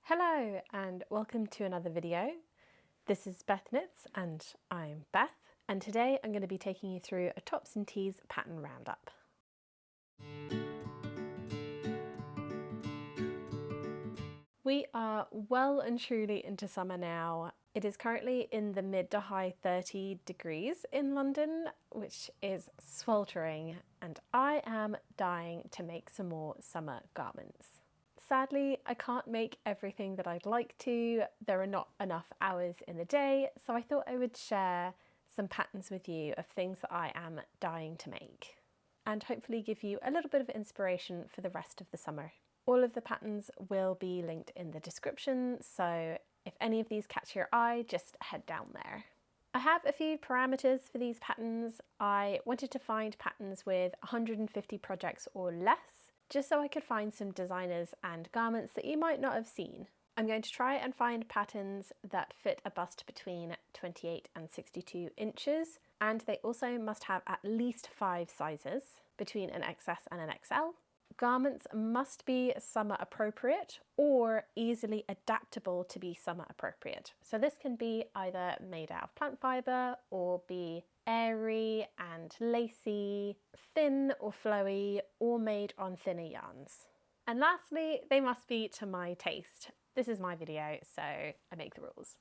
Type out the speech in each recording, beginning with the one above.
Hello and welcome to another video. This is Beth Knits and I'm Beth, and today I'm going to be taking you through a tops and tees pattern roundup. We are well and truly into summer now. It is currently in the mid to high 30 degrees in London, which is sweltering, and I am dying to make some more summer garments. Sadly, I can't make everything that I'd like to. There are not enough hours in the day, so I thought I would share some patterns with you of things that I am dying to make, and hopefully give you a little bit of inspiration for the rest of the summer. All of the patterns will be linked in the description, so if any of these catch your eye, just head down there. I have a few parameters for these patterns. I wanted to find patterns with 150 projects or less, just so I could find some designers and garments that you might not have seen. I'm going to try and find patterns that fit a bust between 28 and 62 inches, and they also must have at least 5 sizes, between an XS and an XL. Garments must be summer appropriate or easily adaptable to be summer appropriate. So this can be either made out of plant fibre or be airy and lacy, thin or flowy, or made on thinner yarns. And lastly, they must be to my taste. This is my video, so I make the rules.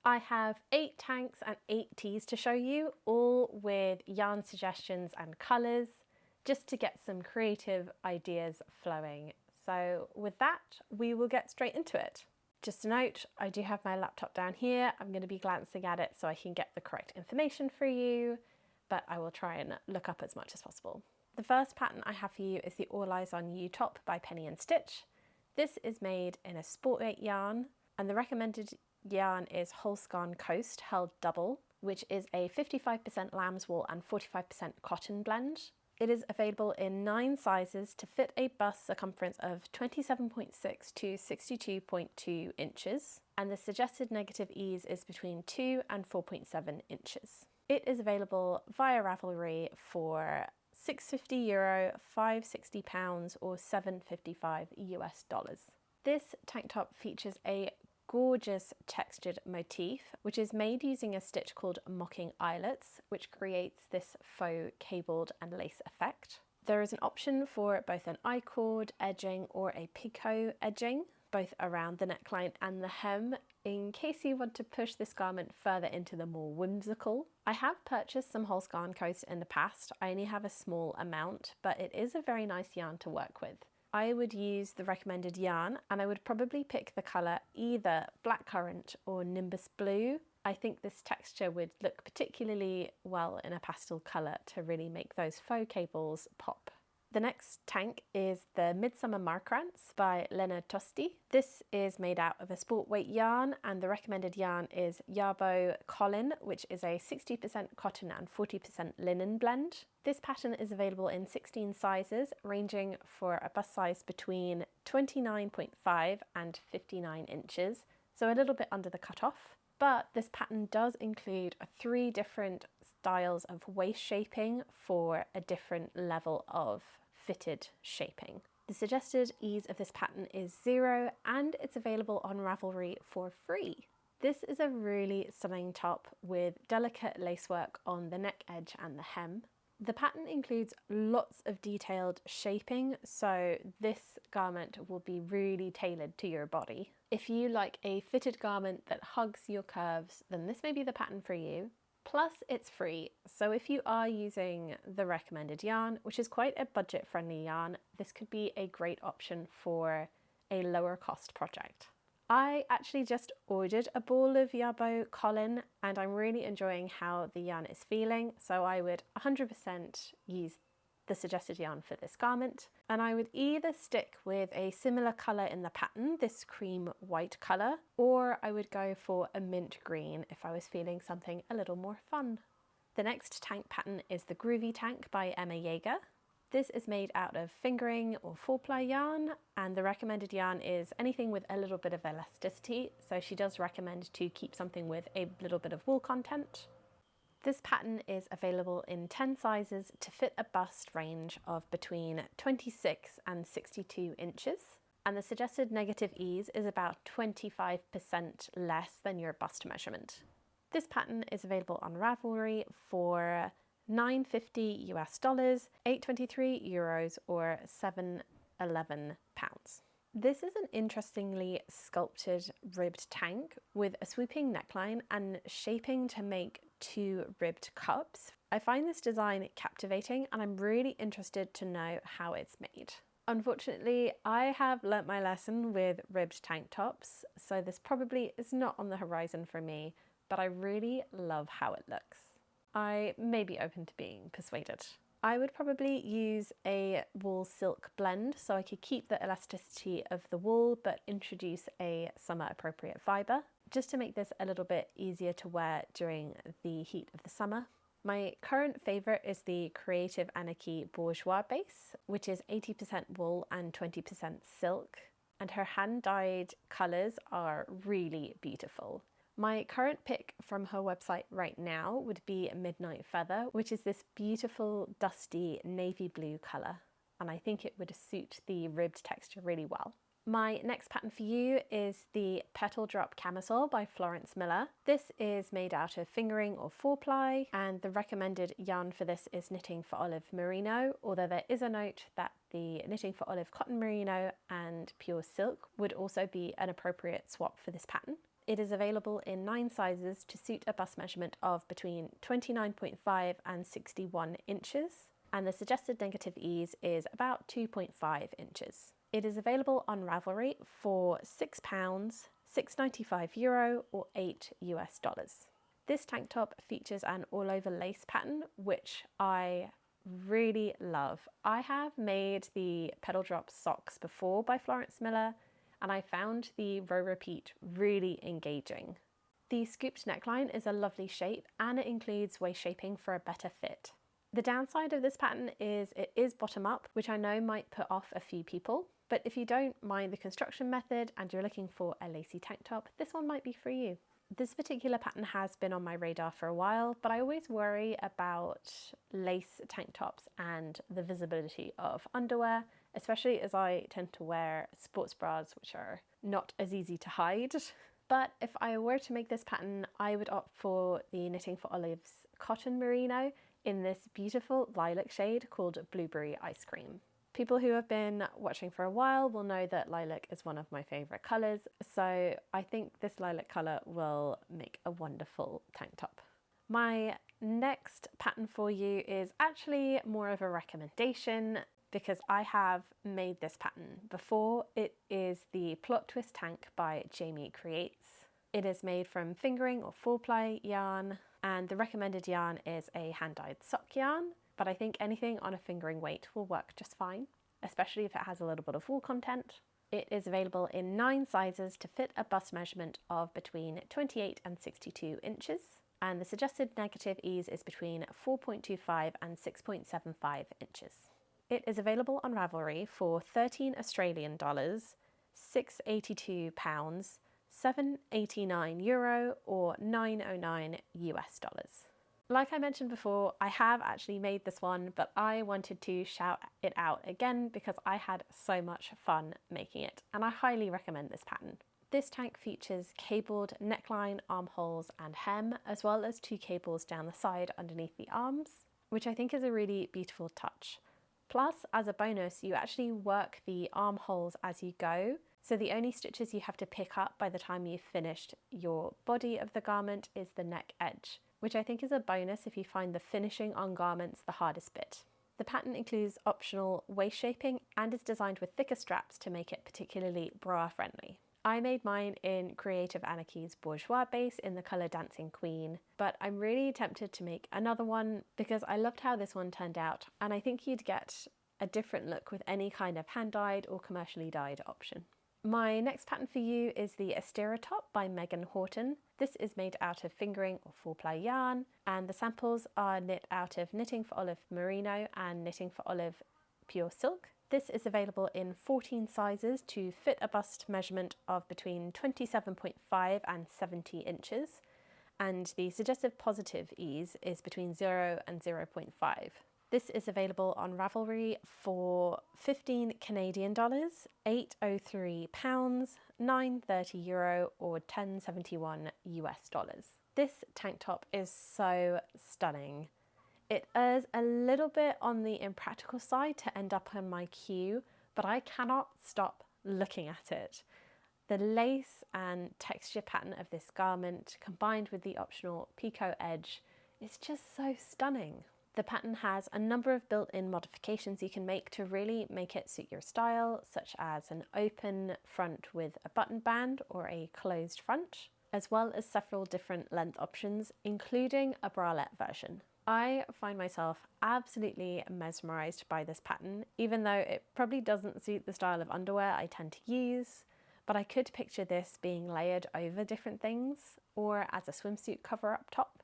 I have 8 tanks and 8 tees to show you, all with yarn suggestions and colours, just to get some creative ideas flowing. So with that, we will get straight into it. Just a note, I do have my laptop down here. I'm going to be glancing at it so I can get the correct information for you, but I will try and look up as much as possible. The first pattern I have for you is the All Eyes on You top by Penny & Stitch. This is made in a sport weight yarn, and the recommended yarn is Holscon Coast held double, which is a 55% lamb's wool and 45% cotton blend. It is available in 9 sizes to fit a bust circumference of 27.6 to 62.2 inches, and the suggested negative ease is between 2 and 4.7 inches. It is available via Ravelry for €650, £560 or $755 US. This tank top features a gorgeous textured motif, which is made using a stitch called Mocking Eyelets, which creates this faux cabled and lace effect. There is an option for both an I-cord edging or a picot edging, both around the neckline and the hem, in case you want to push this garment further into the more whimsical. I have purchased some Holscon Coast in the past. I only have a small amount, but it is a very nice yarn to work with. I would use the recommended yarn, and I would probably pick the colour either Blackcurrant or Nimbus Blue. I think this texture would look particularly well in a pastel colour to really make those faux cables pop. The next tank is the Midsummer Markrantz by Lena Tosti. This is made out of a sport weight yarn, and the recommended yarn is Yarbo Colin, which is a 60% cotton and 40% linen blend. This pattern is available in 16 sizes, ranging for a bust size between 29.5 and 59 inches, so a little bit under the cutoff. But this pattern does include 3 different styles of waist shaping for a different level of fitted shaping. The suggested ease of this pattern is 0, and it's available on Ravelry for free. This is a really stunning top with delicate lacework on the neck edge and the hem. The pattern includes lots of detailed shaping, so this garment will be really tailored to your body. If you like a fitted garment that hugs your curves, then this may be the pattern for you. Plus, it's free, so if you are using the recommended yarn, which is quite a budget-friendly yarn, this could be a great option for a lower cost project. I actually just ordered a ball of Yarbo Colin, and I'm really enjoying how the yarn is feeling, so I would 100% use the suggested yarn for this garment. And I would either stick with a similar colour in the pattern, this cream white colour, or I would go for a mint green if I was feeling something a little more fun. The next tank pattern is the Groovy Tank by Emma Jaeger. This is made out of fingering or 4-ply yarn, and the recommended yarn is anything with a little bit of elasticity, so she does recommend to keep something with a little bit of wool content. This pattern is available in 10 sizes to fit a bust range of between 26 and 62 inches, and the suggested negative ease is about 25% less than your bust measurement. This pattern is available on Ravelry for $9.50 US, €8.23 or £7.11. This is an interestingly sculpted ribbed tank with a swooping neckline and shaping to make 2 ribbed cups. I find this design captivating and I'm really interested to know how it's made. Unfortunately, I have learnt my lesson with ribbed tank tops, so this probably is not on the horizon for me, but I really love how it looks. I may be open to being persuaded. I would probably use a wool silk blend so I could keep the elasticity of the wool but introduce a summer appropriate fibre, just to make this a little bit easier to wear during the heat of the summer. My current favourite is the Creative Anarchy Bourgeois base, which is 80% wool and 20% silk, and her hand-dyed colours are really beautiful. My current pick from her website right now would be Midnight Feather, which is this beautiful dusty navy blue colour, and I think it would suit the ribbed texture really well. My next pattern for you is the Petal Drop Camisole by Florence Miller. This is made out of fingering or 4-ply, and the recommended yarn for this is Knitting for Olive Merino, although there is a note that the Knitting for Olive Cotton Merino and Pure Silk would also be an appropriate swap for this pattern. It is available in 9 sizes to suit a bust measurement of between 29.5 and 61 inches, and the suggested negative ease is about 2.5 inches. It is available on Ravelry for £6, €6.95 or $8 US. This tank top features an all-over lace pattern, which I really love. I have made the Petal Drop socks before by Florence Miller, and I found the row repeat really engaging. The scooped neckline is a lovely shape and it includes waist shaping for a better fit. The downside of this pattern is it is bottom up, which I know might put off a few people, but if you don't mind the construction method and you're looking for a lacy tank top, this one might be for you. This particular pattern has been on my radar for a while, but I always worry about lace tank tops and the visibility of underwear, especially as I tend to wear sports bras, which are not as easy to hide. But if I were to make this pattern, I would opt for the Knitting for Olive's Cotton Merino in this beautiful lilac shade called Blueberry Ice Cream. People who have been watching for a while will know that lilac is one of my favourite colours, so I think this lilac colour will make a wonderful tank top. My next pattern for you is actually more of a recommendation because I have made this pattern before. It is the Plot Twist Tank by Jamie Creates. It is made from fingering or 4-ply yarn, and the recommended yarn is a hand-dyed sock yarn, but I think anything on a fingering weight will work just fine, especially if it has a little bit of wool content. It is available in 9 sizes to fit a bust measurement of between 28 and 62 inches, and the suggested negative ease is between 4.25 and 6.75 inches. It is available on Ravelry for $13 Australian, £6.82, €7.89 or $9.09 US. Like I mentioned before, I have actually made this one, but I wanted to shout it out again because I had so much fun making it, and I highly recommend this pattern. This tank features cabled neckline, armholes and hem, as well as 2 cables down the side underneath the arms, which I think is a really beautiful touch. Plus, as a bonus, you actually work the armholes as you go, so the only stitches you have to pick up by the time you've finished your body of the garment is the neck edge, which I think is a bonus if you find the finishing on garments the hardest bit. The pattern includes optional waist shaping and is designed with thicker straps to make it particularly bra friendly. I made mine in Creative Anarchy's Bourgeois base in the colour Dancing Queen, but I'm really tempted to make another one because I loved how this one turned out, and I think you'd get a different look with any kind of hand-dyed or commercially dyed option. My next pattern for you is the Astera Top by Megan Horton. This is made out of fingering or 4-ply yarn, and the samples are knit out of Knitting for Olive Merino and Knitting for Olive Pure Silk. This is available in 14 sizes to fit a bust measurement of between 27.5 and 70 inches, and the suggested positive ease is between 0 and 0.5. This is available on Ravelry for 15 Canadian dollars, £803, €930 or 1071 US dollars. This tank top is so stunning. It is a little bit on the impractical side to end up on my queue, but I cannot stop looking at it. The lace and texture pattern of this garment, combined with the optional picot edge, is just so stunning. The pattern has a number of built-in modifications you can make to really make it suit your style, such as an open front with a button band or a closed front, as well as several different length options, including a bralette version. I find myself absolutely mesmerised by this pattern, even though it probably doesn't suit the style of underwear I tend to use, but I could picture this being layered over different things or as a swimsuit cover up top.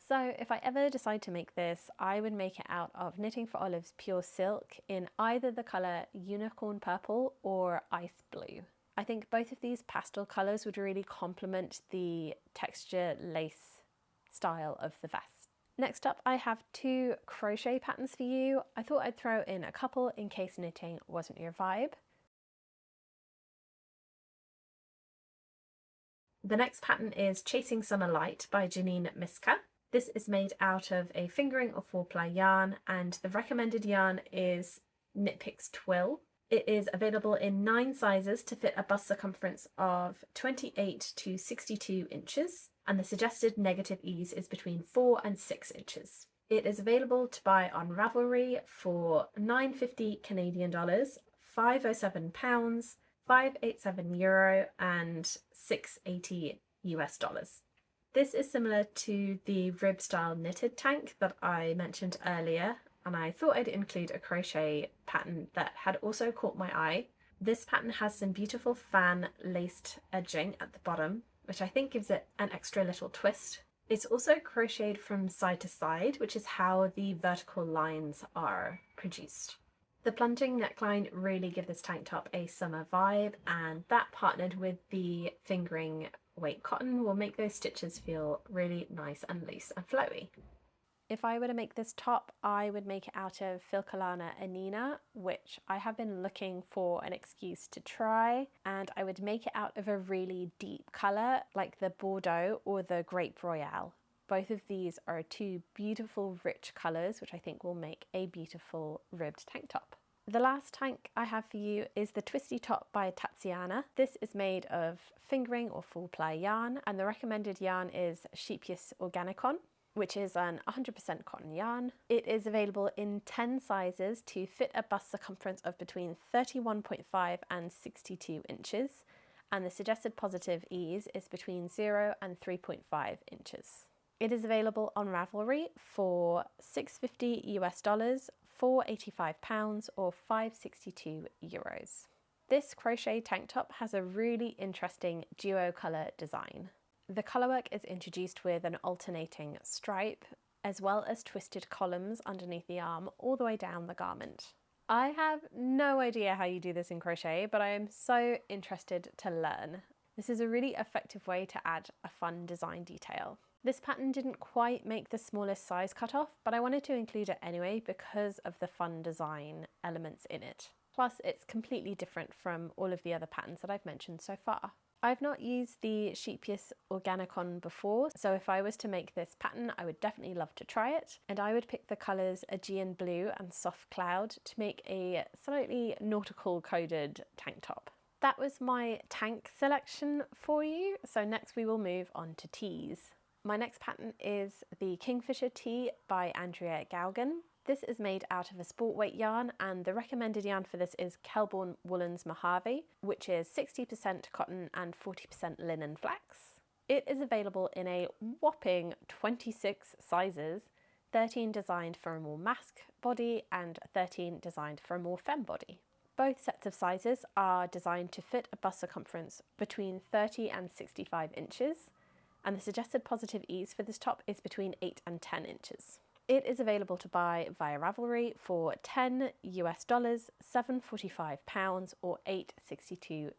So if I ever decide to make this, I would make it out of Knitting for Olive's pure silk in either the colour unicorn purple or ice blue. I think both of these pastel colours would really complement the texture lace style of the vest. Next up, I have 2 crochet patterns for you. I thought I'd throw in a couple in case knitting wasn't your vibe. The next pattern is Chasing Summer Light by Janine Miska. This is made out of a fingering or 4-ply yarn, and the recommended yarn is Knit Picks Twill. It is available in 9 sizes to fit a bust circumference of 28 to 62 inches, and the suggested negative ease is between 4 and 6 inches. It is available to buy on Ravelry for €9.50 Canadian dollars, £507, €587 and $680 US dollars. This is similar to the rib style knitted tank that I mentioned earlier, and I thought I'd include a crochet pattern that had also caught my eye. This pattern has some beautiful fan laced edging at the bottom, which I think gives it an extra little twist. It's also crocheted from side to side, which is how the vertical lines are produced. The plunging neckline really give this tank top a summer vibe, and that partnered with the fingering weight cotton will make those stitches feel really nice and loose and flowy. If I were to make this top, I would make it out of Filcolana Anina, which I have been looking for an excuse to try, and I would make it out of a really deep colour like the Bordeaux or the Grape Royale. Both of these are 2 beautiful rich colours, which I think will make a beautiful ribbed tank top. The last tank I have for you is the Twisty Top by Tatsiana. This is made of fingering or 4-ply yarn, and the recommended yarn is Sheepius Organicon, which is an 100% cotton yarn. It is available in 10 sizes to fit a bust circumference of between 31.5 and 62 inches, and the suggested positive ease is between 0 and 3.5 inches. It is available on Ravelry for $6.50 US dollars, £485 or €562. This crochet tank top has a really interesting duo colour design. The colourwork is introduced with an alternating stripe, as well as twisted columns underneath the arm all the way down the garment. I have no idea how you do this in crochet, but I am so interested to learn. This is a really effective way to add a fun design detail. This pattern didn't quite make the smallest size cutoff, but I wanted to include it anyway because of the fun design elements in it. Plus, it's completely different from all of the other patterns that I've mentioned so far. I've not used the Sheepius Organicon before, so if I was to make this pattern, I would definitely love to try it. And I would pick the colours Aegean Blue and Soft Cloud to make a slightly nautical coded tank top. That was my tank selection for you, so next we will move on to tees. My next pattern is the Kingfisher Tee by Andrea Gauguin. This is made out of a sport weight yarn, and the recommended yarn for this is Kelbourne Woolens Mojave, which is 60% cotton and 40% linen flax. It is available in a whopping 26 sizes, 13 designed for a more masc body and 13 designed for a more femme body. Both sets of sizes are designed to fit a bust circumference between 30 and 65 inches, and the suggested positive ease for this top is between 8 and 10 inches. It is available to buy via Ravelry for $10 US dollars, £745 or €862.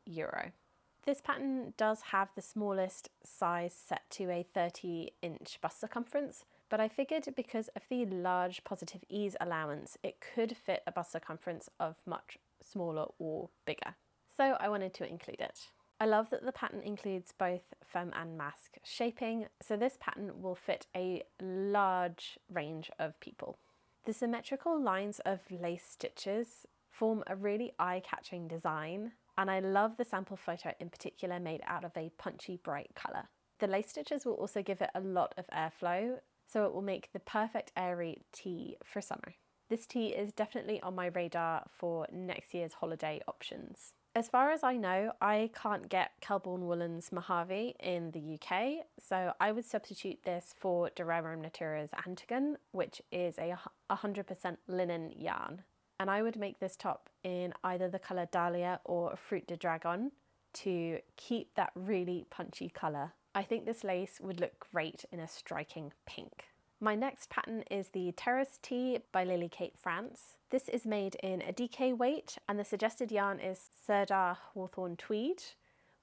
This pattern does have the smallest size set to a 30-inch bust circumference, but I figured because of the large positive ease allowance, it could fit a bust circumference of much smaller or bigger. So I wanted to include it. I love that the pattern includes both femme and masque shaping, so this pattern will fit a large range of people. The symmetrical lines of lace stitches form a really eye-catching design, and I love the sample photo in particular made out of a punchy bright colour. The lace stitches will also give it a lot of airflow, so it will make the perfect airy tee for summer. This tee is definitely on my radar for next year's holiday options. As far as I know, I can't get Kelbourne Woolens Mojave in the UK, so I would substitute this for Durero Natura's Antigon, which is a 100% linen yarn. And I would make this top in either the colour Dahlia or Fruit de Dragon to keep that really punchy colour. I think this lace would look great in a striking pink. My next pattern is the Terrace Tee by Lily Kate France. This is made in a DK weight, and the suggested yarn is Cedar Hawthorn Tweed,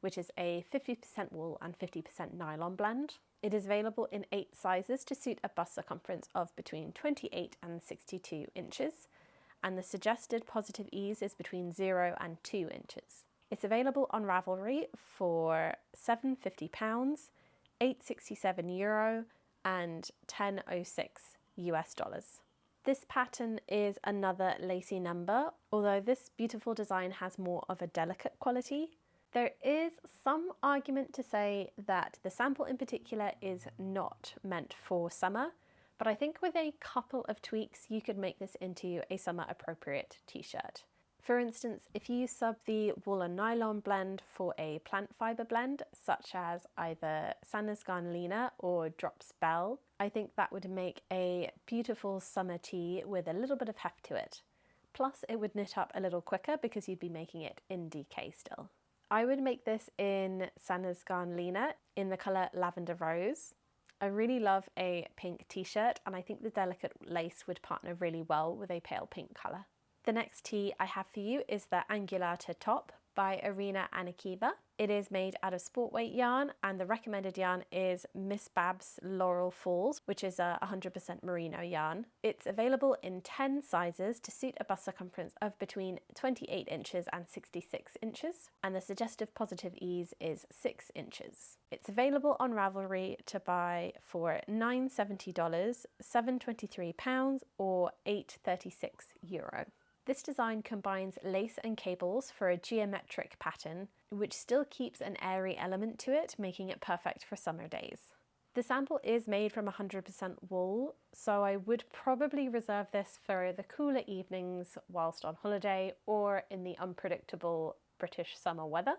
which is a 50% wool and 50% nylon blend. It is available in 8 sizes to suit a bust circumference of between 28 and 62 inches, and the suggested positive ease is between 0 and 2 inches. It's available on Ravelry for £7.50, €8.67, and $10.06 US. This pattern is another lacy number, although this beautiful design has more of a delicate quality. There is some argument to say that the sample in particular is not meant for summer, but I think with a couple of tweaks you could make this into a summer appropriate t-shirt. For instance, if you sub the wool and nylon blend for a plant fibre blend, such as either Sanna's Garnalina or Drops Bell, I think that would make a beautiful summer tee with a little bit of heft to it. Plus it would knit up a little quicker because you'd be making it in DK still. I would make this in Sanna's Garnalina in the colour Lavender Rose. I really love a pink t-shirt, and I think the delicate lace would partner really well with a pale pink colour. The next tee I have for you is the Angulata Top by Arena and Akiva. It is made out of sport weight yarn, and the recommended yarn is Miss Babs Laurel Falls, which is a 100% merino yarn. It's available in 10 sizes to suit a bust circumference of between 28 inches and 66 inches, and the suggestive positive ease is 6 inches. It's available on Ravelry to buy for $9.70, £7.23, or €8.36. This design combines lace and cables for a geometric pattern, which still keeps an airy element to it, making it perfect for summer days. The sample is made from 100% wool, so I would probably reserve this for the cooler evenings whilst on holiday or in the unpredictable British summer weather.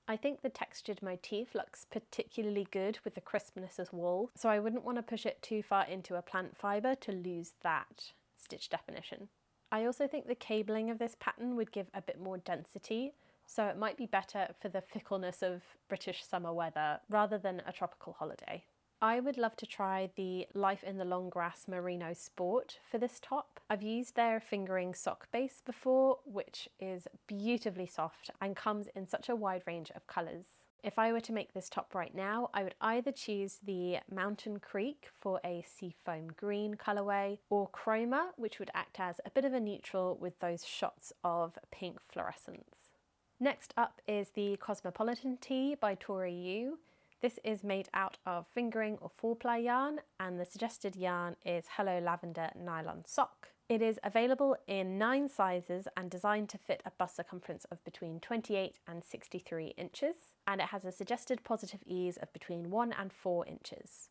I think the textured motif looks particularly good with the crispness of wool, so I wouldn't want to push it too far into a plant fibre to lose that stitch definition. I also think the cabling of this pattern would give a bit more density, so it might be better for the fickleness of British summer weather rather than a tropical holiday. I would love to try the Life in the Long Grass Merino Sport for this top. I've used their fingering sock base before, which is beautifully soft and comes in such a wide range of colours. If I were to make this top right now, I would either choose the Mountain Creek for a seafoam green colourway, or Chroma, which would act as a bit of a neutral with those shots of pink fluorescence. Next up is the Cosmopolitan Tee by Tori Yu. This is made out of fingering or 4-ply yarn, and the suggested yarn is Hello Lavender Nylon Sock. It is available in 9 sizes and designed to fit a bust circumference of between 28 and 63 inches, and it has a suggested positive ease of between 1 and 4 inches.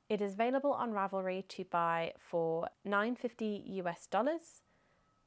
It is available on Ravelry to buy for $9.50 US,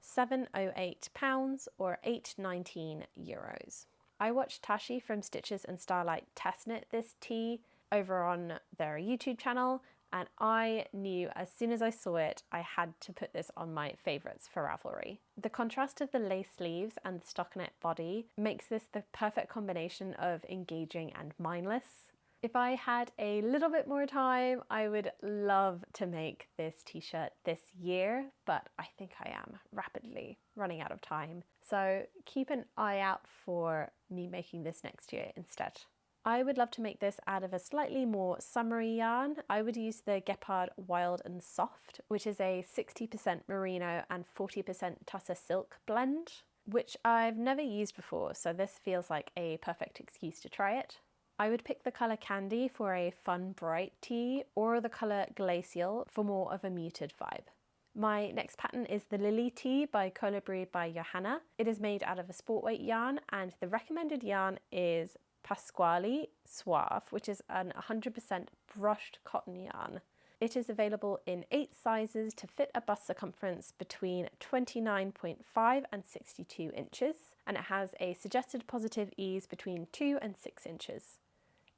£7.08, or €8.19. I watched Tashi from Stitches and Starlight test knit this tee over on their YouTube channel, and I knew as soon as I saw it, I had to put this on my favourites for Ravelry. The contrast of the lace sleeves and the stockinette body makes this the perfect combination of engaging and mindless. If I had a little bit more time, I would love to make this t-shirt this year, but I think I am rapidly running out of time. So keep an eye out for me making this next year instead. I would love to make this out of a slightly more summery yarn. I would use the Gepard Wild and Soft, which is a 60% merino and 40% tussar silk blend, which I've never used before, so this feels like a perfect excuse to try it. I would pick the colour Candy for a fun bright tee, or the colour Glacial for more of a muted vibe. My next pattern is the Lily Tee by Colibri by Johanna. It is made out of a sport weight yarn, and the recommended yarn is Pasquale Suave, which is an 100% brushed cotton yarn. It is available in 8 sizes to fit a bust circumference between 29.5 and 62 inches, and it has a suggested positive ease between 2 and 6 inches.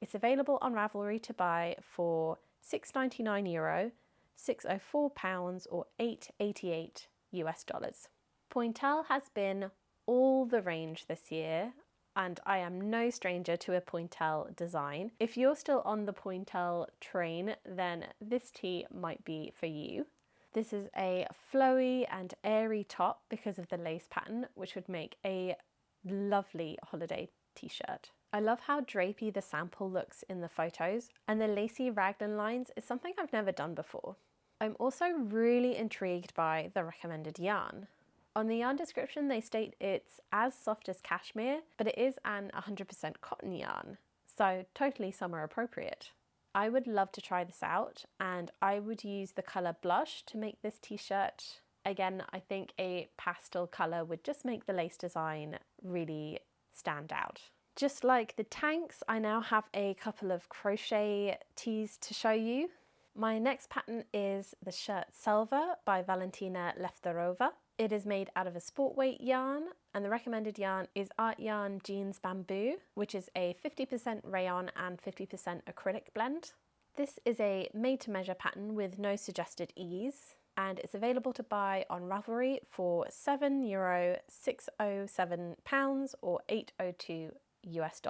It's available on Ravelry to buy for €6.99, £604 or $8.88 US. Pointel has been all the range this year, and I am no stranger to a Pointel design. If you're still on the Pointel train, then this tee might be for you. This is a flowy and airy top because of the lace pattern, which would make a lovely holiday t-shirt. I love how drapey the sample looks in the photos, and the lacy raglan lines is something I've never done before. I'm also really intrigued by the recommended yarn. On the yarn description they state it's as soft as cashmere, but it is an 100% cotton yarn, so totally summer appropriate. I would love to try this out, and I would use the colour Blush to make this t-shirt. Again, I think a pastel colour would just make the lace design really stand out. Just like the tanks, I now have a couple of crochet tees to show you. My next pattern is the shirt Selva by Valentina Lefterova. It is made out of a sport weight yarn, and the recommended yarn is Art Yarn Jeans Bamboo, which is a 50% rayon and 50% acrylic blend. This is a made to measure pattern with no suggested ease, and it's available to buy on Ravelry for €7, £607 or $8.02 US.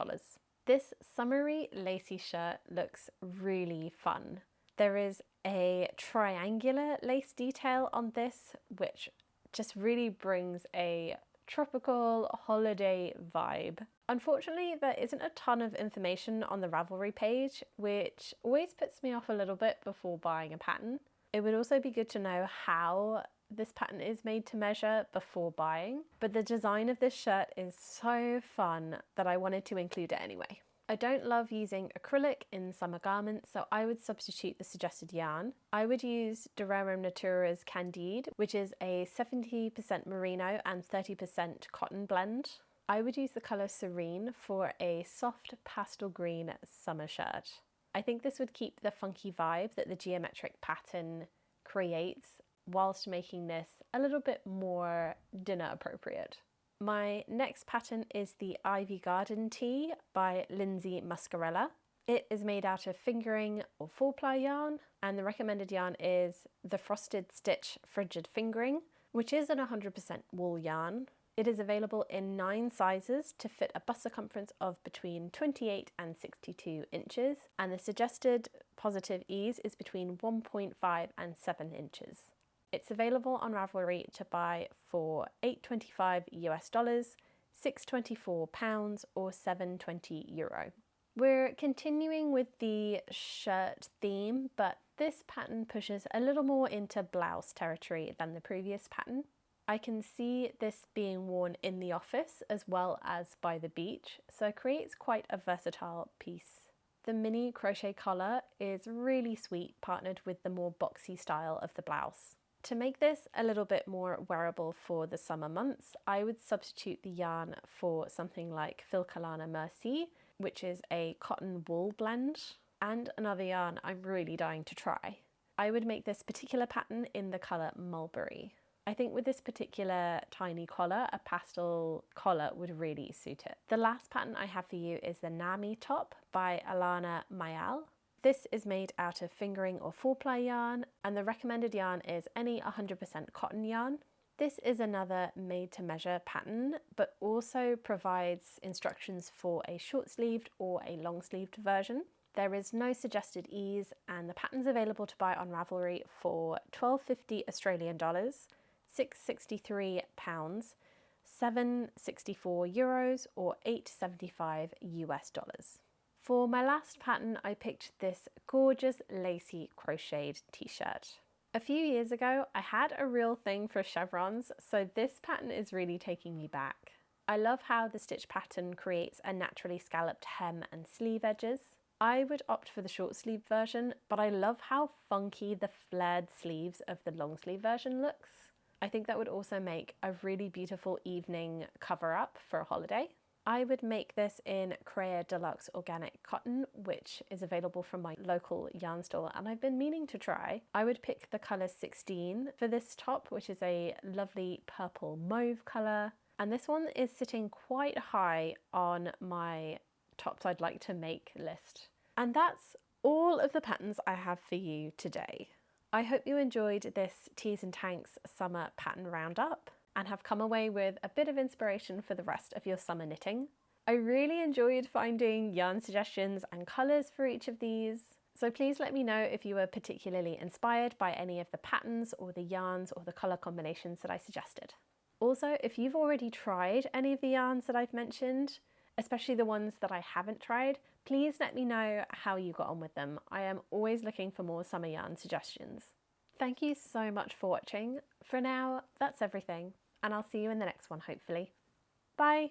This summery lacy shirt looks really fun. There is a triangular lace detail on this, which just really brings a tropical holiday vibe. Unfortunately, there isn't a ton of information on the Ravelry page, which always puts me off a little bit before buying a pattern. It would also be good to know how this pattern is made to measure before buying, but the design of this shirt is so fun that I wanted to include it anyway. I don't love using acrylic in summer garments, so I would substitute the suggested yarn. I would use Durero Natura's Candide, which is a 70% merino and 30% cotton blend. I would use the colour Serene for a soft pastel green summer shirt. I think this would keep the funky vibe that the geometric pattern creates, whilst making this a little bit more dinner appropriate. My next pattern is the Ivy Garden Tee by Lindsay Muscarella. It is made out of fingering or 4-ply yarn, and the recommended yarn is the Frosted Stitch Frigid Fingering, which is an 100% wool yarn. It is available in 9 sizes to fit a bust circumference of between 28 and 62 inches, and the suggested positive ease is between 1.5 and 7 inches. It's available on Ravelry to buy for $8.25 US, £624 or €7.20. We're continuing with the shirt theme, but this pattern pushes a little more into blouse territory than the previous pattern. I can see this being worn in the office as well as by the beach, so it creates quite a versatile piece. The mini crochet collar is really sweet, partnered with the more boxy style of the blouse. To make this a little bit more wearable for the summer months, I would substitute the yarn for something like Filcolana Merci, which is a cotton wool blend, and another yarn I'm really dying to try. I would make this particular pattern in the colour Mulberry. I think with this particular tiny collar, a pastel collar would really suit it. The last pattern I have for you is the Nami top by Alana Mayal. This is made out of fingering or 4-ply yarn, and the recommended yarn is any 100% cotton yarn. This is another made to measure pattern, but also provides instructions for a short sleeved or a long sleeved version. There is no suggested ease, and the pattern's available to buy on Ravelry for $12.50 Australian dollars, £663, €764 or $8.75 US. For my last pattern, I picked this gorgeous lacy crocheted t-shirt. A few years ago, I had a real thing for chevrons, so this pattern is really taking me back. I love how the stitch pattern creates a naturally scalloped hem and sleeve edges. I would opt for the short sleeve version, but I love how funky the flared sleeves of the long sleeve version looks. I think that would also make a really beautiful evening cover up for a holiday. I would make this in Crochet Deluxe Organic Cotton, which is available from my local yarn store, and I've been meaning to try. I would pick the colour 16 for this top, which is a lovely purple mauve colour. And this one is sitting quite high on my tops I'd like to make list. And that's all of the patterns I have for you today. I hope you enjoyed this Teas and Tanks summer pattern roundup and have come away with a bit of inspiration for the rest of your summer knitting. I really enjoyed finding yarn suggestions and colours for each of these, so please let me know if you were particularly inspired by any of the patterns or the yarns or the colour combinations that I suggested. Also, if you've already tried any of the yarns that I've mentioned, especially the ones that I haven't tried, please let me know how you got on with them. I am always looking for more summer yarn suggestions. Thank you so much for watching. For now, that's everything, and I'll see you in the next one, hopefully. Bye!